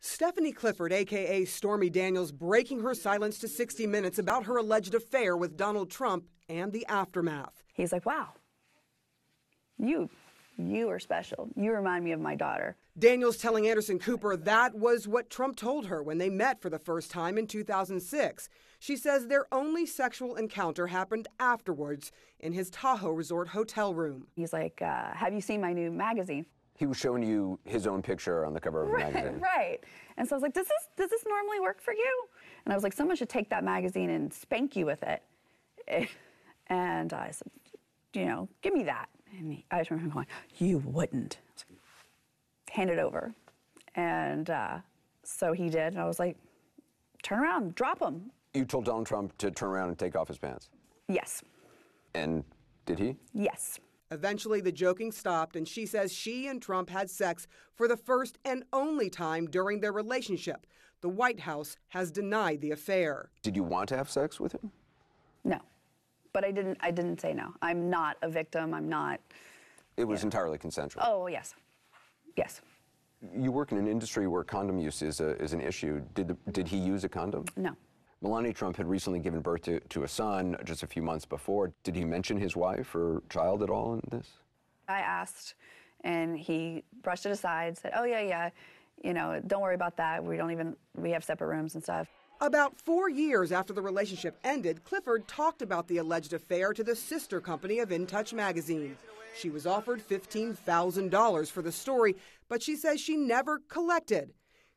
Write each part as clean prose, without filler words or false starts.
Stephanie Clifford, a.k.a. Stormy Daniels, breaking her silence to 60 Minutes about her alleged affair with Donald Trump and the aftermath. He's like, wow, you are special. You remind me of my daughter. Daniels telling Anderson Cooper that was what Trump told her when they met for the first time in 2006. She says their only sexual encounter happened afterwards in his Tahoe resort hotel room. He's like, have you seen my new magazine? He was showing you his own picture on the cover of the magazine. Right. And so I was like, does this normally work for you? And I was like, someone should take that magazine and spank you with it. And I said, give me that. And I just remember going, you wouldn't. I was like, hand it over. And so he did. And I was like, turn around, drop him. You told Donald Trump to turn around and take off his pants? Yes. And did he? Yes. Eventually, the joking stopped, and she says she and Trump had sex for the first and only time during their relationship. The White House has denied the affair. Did you want to have sex with him? No. But I didn't say no. I'm not a victim. I'm not. It was entirely consensual. Oh, yes. Yes. You work in an industry where condom use is an issue. Did he use a condom? No. Melania Trump had recently given birth to a son just a few months before. Did he mention his wife or child at all in this? I asked, and he brushed it aside, said, oh, yeah, don't worry about that. We have separate rooms and stuff. About 4 years after the relationship ended, Clifford talked about the alleged affair to the sister company of In Touch magazine. She was offered $15,000 for the story, but she says she never collected.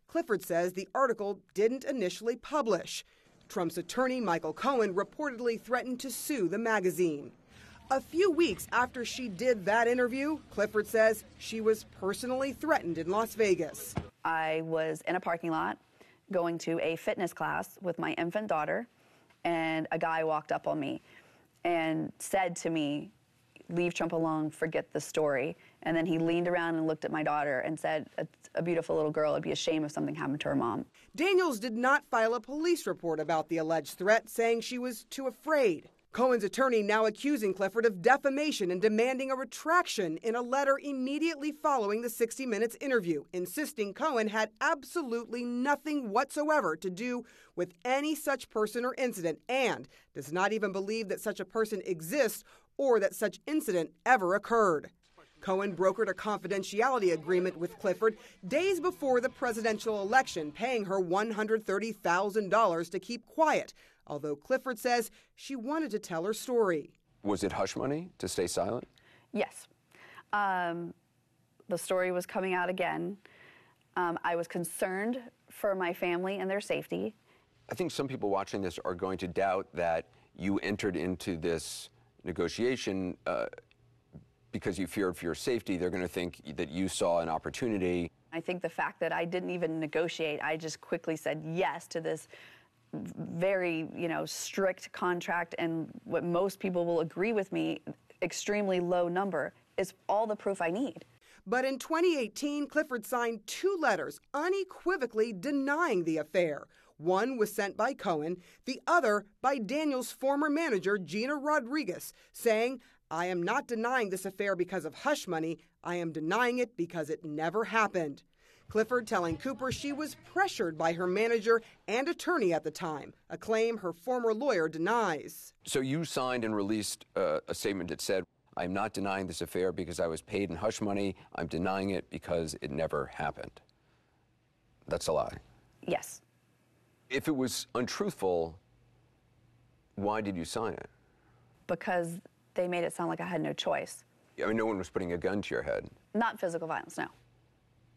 Clifford says the article didn't initially publish. Trump's attorney, Michael Cohen, reportedly threatened to sue the magazine. A few weeks after she did that interview, Clifford says she was personally threatened in Las Vegas. I was in a parking lot going to a fitness class with my infant daughter, and a guy walked up on me and said to me, leave Trump alone, forget the story. And then he leaned around and looked at my daughter and said, a beautiful little girl, it'd be a shame if something happened to her mom. Daniels did not file a police report about the alleged threat, saying she was too afraid. Cohen's attorney now accusing Clifford of defamation and demanding a retraction in a letter immediately following the 60 Minutes interview, insisting Cohen had absolutely nothing whatsoever to do with any such person or incident and does not even believe that such a person exists or that such incident ever occurred. Cohen brokered a confidentiality agreement with Clifford days before the presidential election, paying her $130,000 to keep quiet, although Clifford says she wanted to tell her story. Was it hush money to stay silent? Yes. The story was coming out again. I was concerned for my family and their safety. I think some people watching this are going to doubt that you entered into this negotiation because you feared for your safety. They're going to think that you saw an opportunity. I think the fact that I didn't even negotiate, I just quickly said yes to this very, strict contract, and what most people will agree with me, extremely low number, is all the proof I need. But in 2018, Clifford signed 2 letters unequivocally denying the affair. One was sent by Cohen, the other by Daniels' former manager, Gina Rodriguez, saying, I am not denying this affair because of hush money. I am denying it because it never happened. Clifford telling Cooper she was pressured by her manager and attorney at the time, a claim her former lawyer denies. So you signed and released a statement that said, I'm not denying this affair because I was paid in hush money. I'm denying it because it never happened. That's a lie. Yes. If it was untruthful, why did you sign it? Because they made it sound like I had no choice. I mean, no one was putting a gun to your head. Not physical violence, no.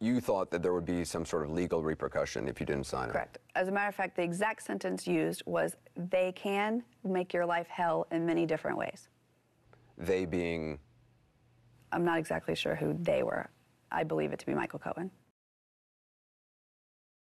You thought that there would be some sort of legal repercussion if you didn't sign it. Correct. As a matter of fact, the exact sentence used was, they can make your life hell in many different ways. They being? I'm not exactly sure who they were. I believe it to be Michael Cohen.